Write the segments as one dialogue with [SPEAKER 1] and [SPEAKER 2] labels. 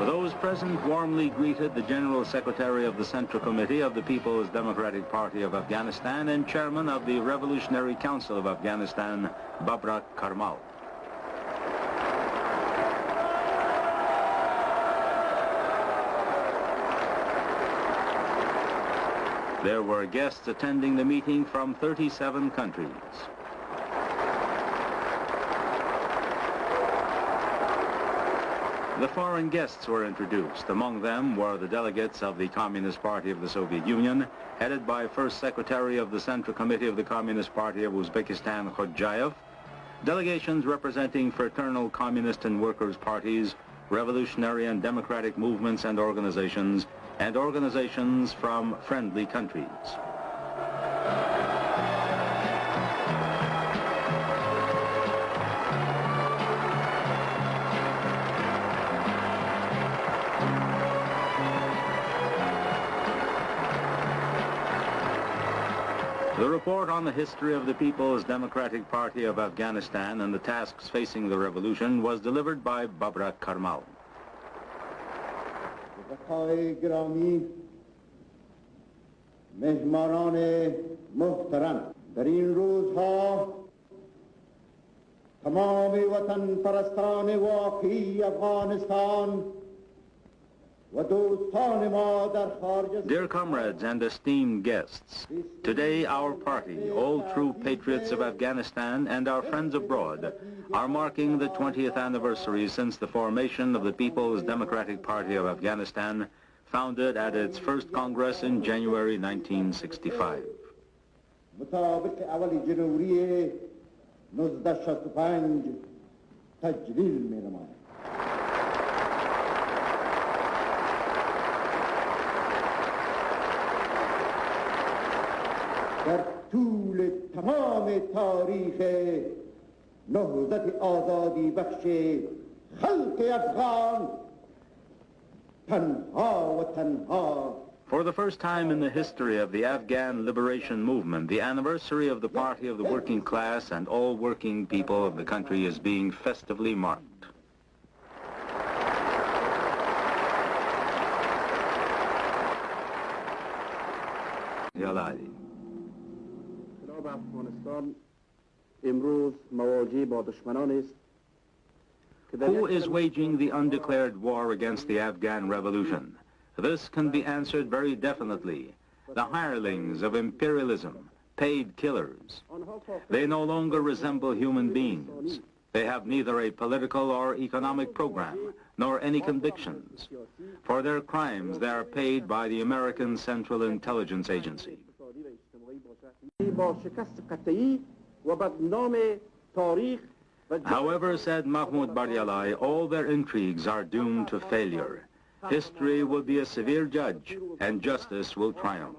[SPEAKER 1] Those present warmly greeted the General Secretary of the Central Committee of the People's Democratic Party of Afghanistan and Chairman of the Revolutionary Council of Afghanistan, Babrak Karmal. There were guests attending the meeting from 37 countries. The foreign guests were introduced. Among them were the delegates of the Communist Party of the Soviet Union, headed by First Secretary of the Central Committee of the Communist Party of Uzbekistan, Khodjayev, delegations representing fraternal communist and workers' parties, revolutionary and democratic movements and organizations from friendly countries. The report on the history of the People's Democratic Party of Afghanistan and the tasks facing the revolution was delivered by Babrak Karmal.
[SPEAKER 2] گرامی، مهمانان محترم، در این روزها تمام وطن پرستان واقعی افغانستان و دوستان ما در خارج.
[SPEAKER 1] Dear comrades and esteemed guests, today our party, all true patriots of Afghanistan and our friends abroad, are marking the 20th anniversary since the formation of the People's Democratic Party of Afghanistan, founded at its first Congress in January 1965.
[SPEAKER 2] مطابق اول جنوری 1965 تجلیل می‌نماید. در طول تمام تاریخ نهضت آزادی بخش خلق افغان تنها و تنها.
[SPEAKER 1] For the first time in the history of the Afghan liberation movement, the anniversary of the Party of the Working Class and all working people of the country is being festively marked.
[SPEAKER 2] افغانستان امروز مواجه با دشمنان است.
[SPEAKER 1] Who is waging the undeclared war against the Afghan revolution? This can be answered very definitely. The hirelings of imperialism, paid killers. They no longer resemble human beings. They have neither a political or economic program, nor any convictions. For their crimes, they are paid by the American Central Intelligence Agency. However, said Mahmoud Baryalai, all their intrigues are doomed to failure. History will be a severe judge, and justice will triumph.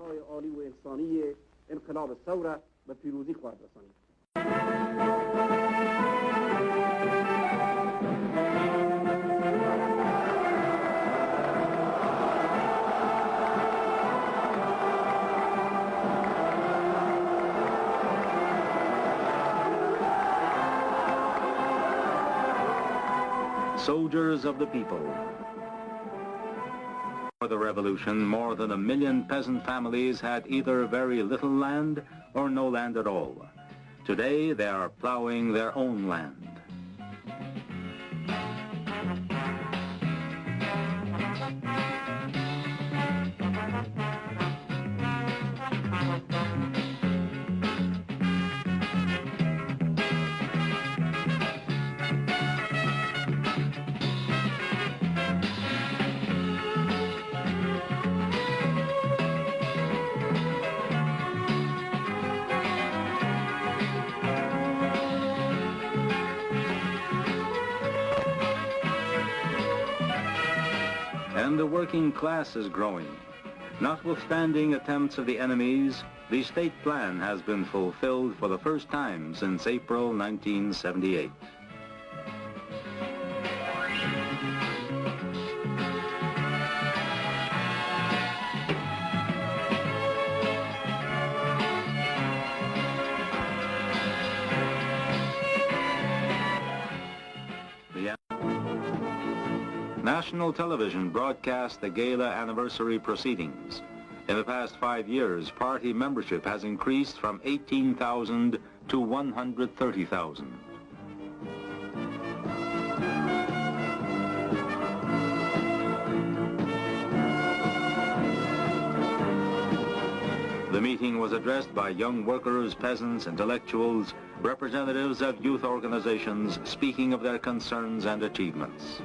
[SPEAKER 1] Soldiers of the people. For the revolution, more than 1 million peasant families had either very little land or no land at all. Today, they are plowing their own land. And the working class is growing. Notwithstanding attempts of the enemies, the state plan has been fulfilled for the first time since April 1978. National television broadcast the gala anniversary proceedings. In the past 5 years, party membership has increased from 18,000 to 130,000. The meeting was addressed by young workers, peasants, intellectuals, representatives of youth organizations speaking of their concerns and achievements.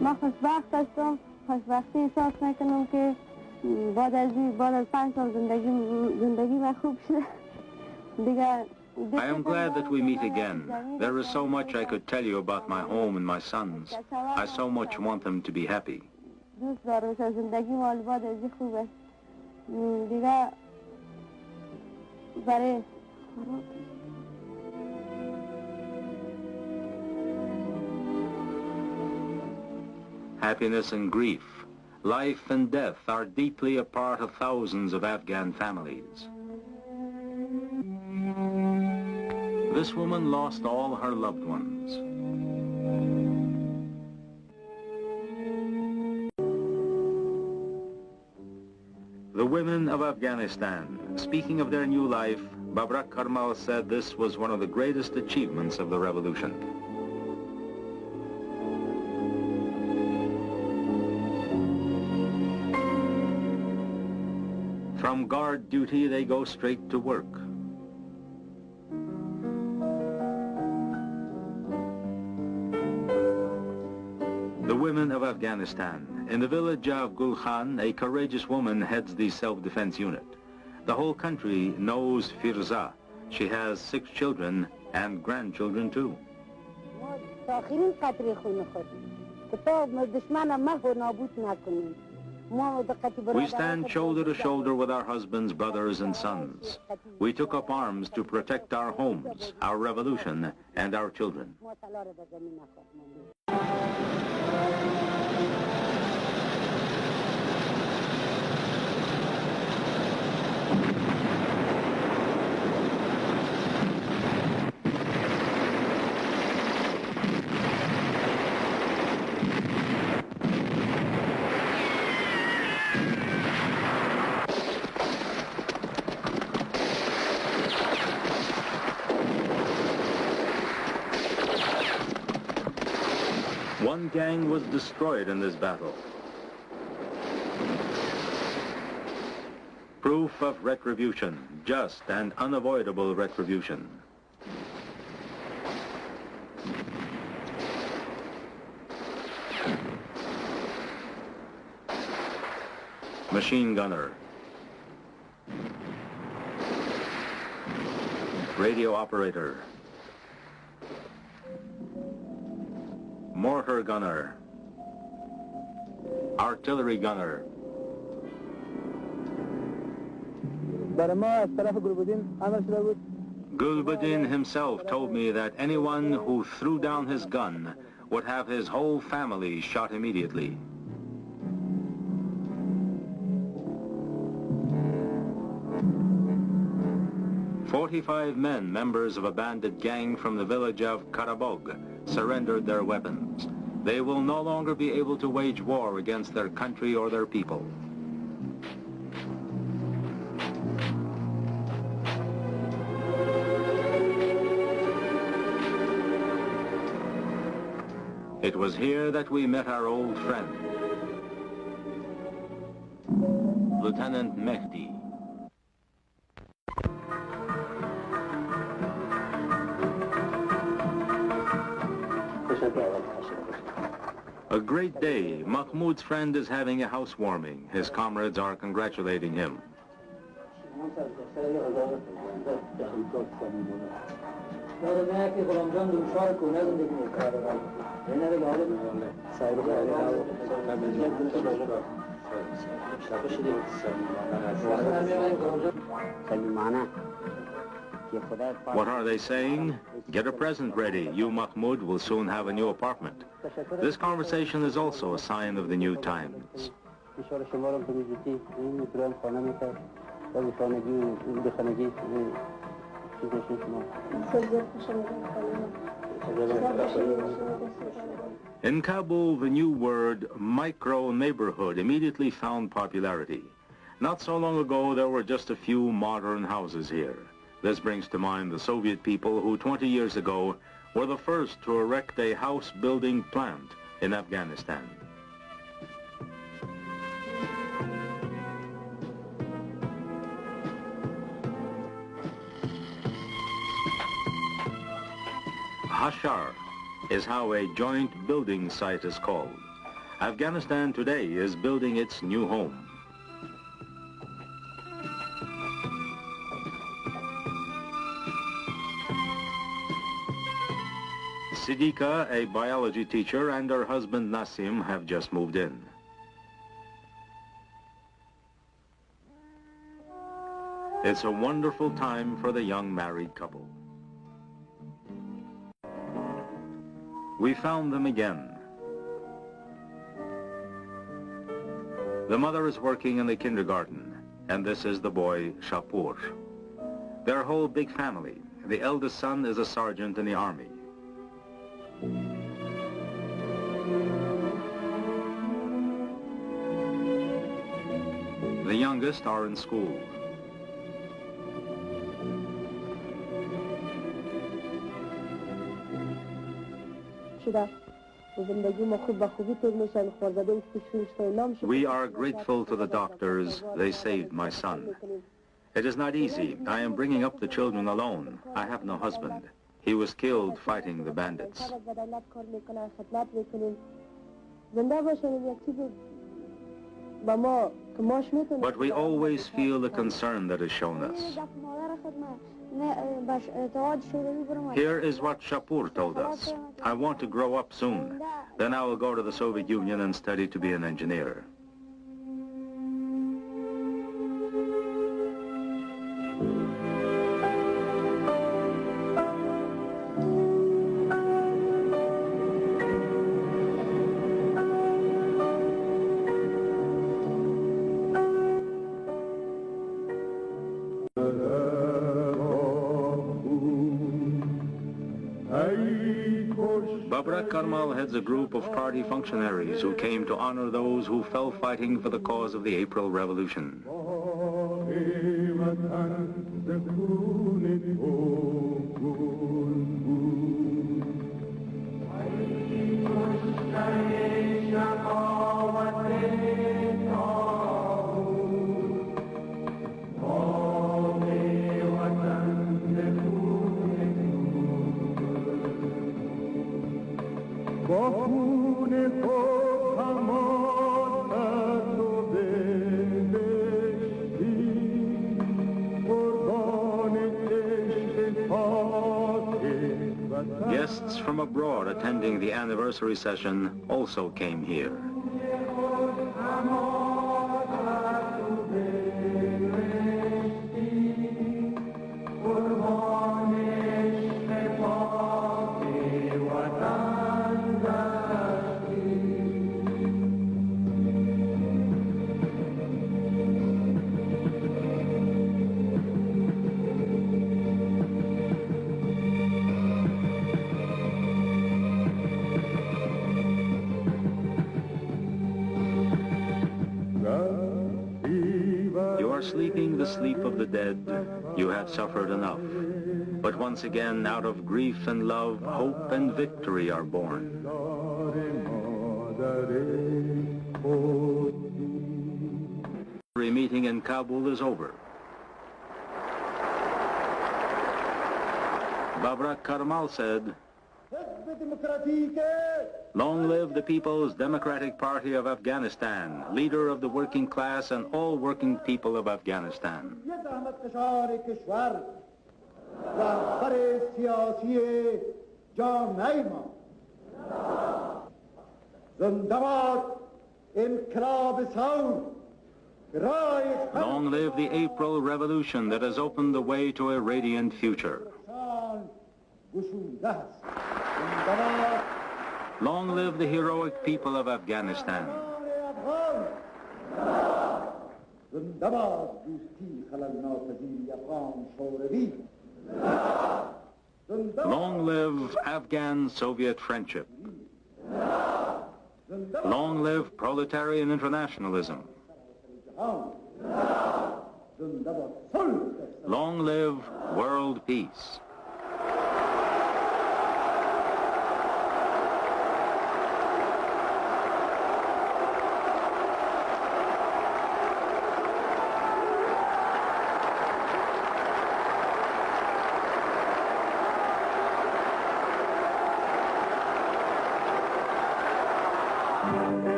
[SPEAKER 3] ما خوشبخت هستم. خوشبختی احساس میکنم که بعد از 5 سال زندگی من خوب شده دیگه.
[SPEAKER 1] I am glad that we meet again. There is so much I could tell you about my home and my sons. I so much want them to be happy.
[SPEAKER 3] دوست دارم که زندگی مال بعد از خوبه دیگه. برای
[SPEAKER 1] Happiness and grief, life and death are deeply a part of thousands of Afghan families. This woman lost all her loved ones. The women of Afghanistan, speaking of their new life, Babrak Karmal said this was one of the greatest achievements of the revolution. From guard duty, they go straight to work. The women of Afghanistan. In the village of Gul Khan, a courageous woman heads the self-defense unit. The whole country knows Firza. She has 6 children and grandchildren too. We stand shoulder to shoulder with our husbands, brothers and sons. We took up arms to protect our homes, our revolution, and our children. One gang was destroyed in this battle. Proof of retribution, just and unavoidable retribution. Machine gunner. Radio operator. Mortar gunner. Artillery gunner. Gulbuddin himself told me that anyone who threw down his gun would have his whole family shot immediately. "45 men, members of a bandit gang from the village of Karabog, surrendered their weapons. They will no longer be able to wage war against their country or their people." It was here that we met our old friend, Lieutenant Mehdi. A great day. Mahmoud's friend is having a housewarming. His comrades are congratulating him. What are they saying? Get a present ready. You, Mahmoud, will soon have a new apartment. This conversation is also a sign of the new times. In Kabul, the new word micro-neighborhood immediately found popularity. Not so long ago, there were just a few modern houses here. This brings to mind the Soviet people who 20 years ago were the first to erect a house-building plant in Afghanistan. Hashar is how a joint building site is called. Afghanistan today is building its new home. Siddiqa, a biology teacher, and her husband Nasim have just moved in. It's a wonderful time for the young married couple. We found them again. The mother is working in the kindergarten, and this is the boy, Shapur. Their whole big family. The eldest son is a sergeant in the army. The youngest are in school. We are grateful to the doctors. They saved my son. It is not easy. I am bringing up the children alone. I have no husband. He was killed fighting the bandits. But we always feel the concern that is shown us. Here is what Shapur told us. I want to grow up soon. Then I will go to the Soviet Union and study to be an engineer. Karmal heads a group of party functionaries who came to honor those who fell fighting for the cause of the April Revolution. Guests from abroad attending the anniversary session also came here. Sleeping the sleep of the dead, you have suffered enough. But once again, out of grief and love, hope and victory are born. The meeting in Kabul is over. Babrak Karmal said, "Long live the People's Democratic Party of Afghanistan, leader of the working class and all working people of Afghanistan." Long live the April Revolution that has opened the way to a radiant future. Long live the heroic people of Afghanistan. Long live Afghan-Soviet friendship. Long live proletarian internationalism. Long live world peace.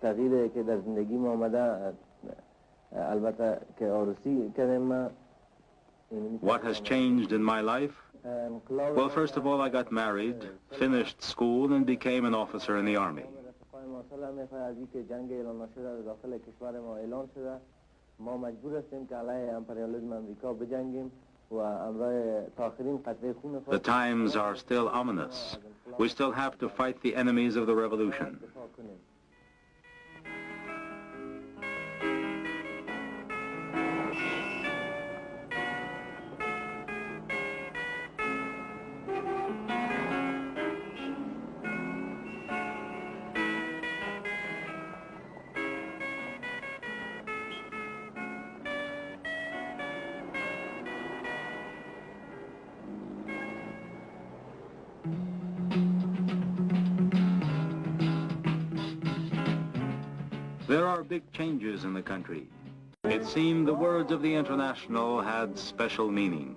[SPEAKER 4] تغییری که در زندگی ما آمده البته که عروسی کردیم.
[SPEAKER 1] What has changed in my life? Well, first of all, I got married, finished school, and became an officer in the army. The times are still ominous. We still have to fight the enemies of the revolution. There are big changes in the country. It seemed the words of the International had special meaning.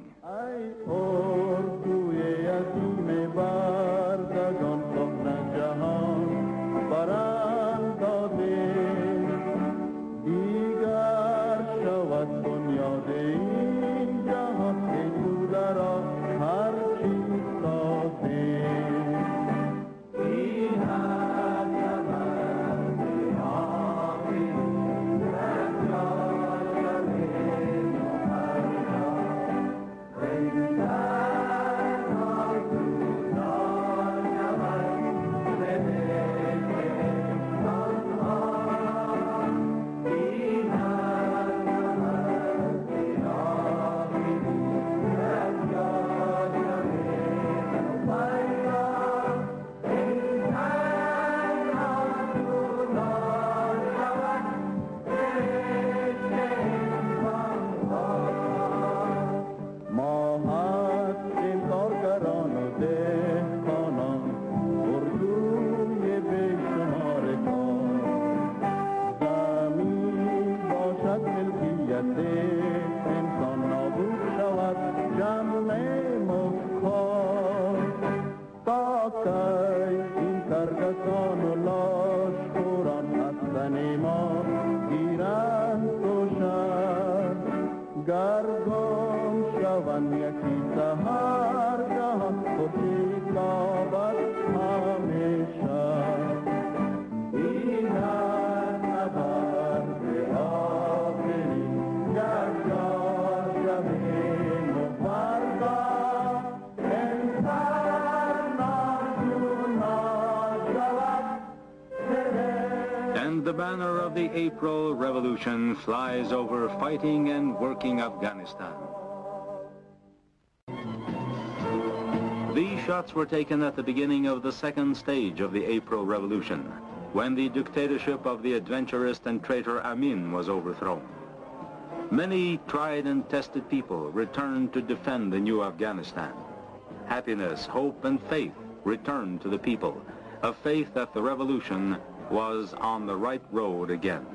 [SPEAKER 1] The banner of the April Revolution flies over fighting and working Afghanistan. These shots were taken at the beginning of the second stage of the April Revolution, when the dictatorship of the adventurist and traitor Amin was overthrown. Many tried and tested people returned to defend the new Afghanistan. Happiness, hope, and faith returned to the people, a faith that the revolution was on the right road again.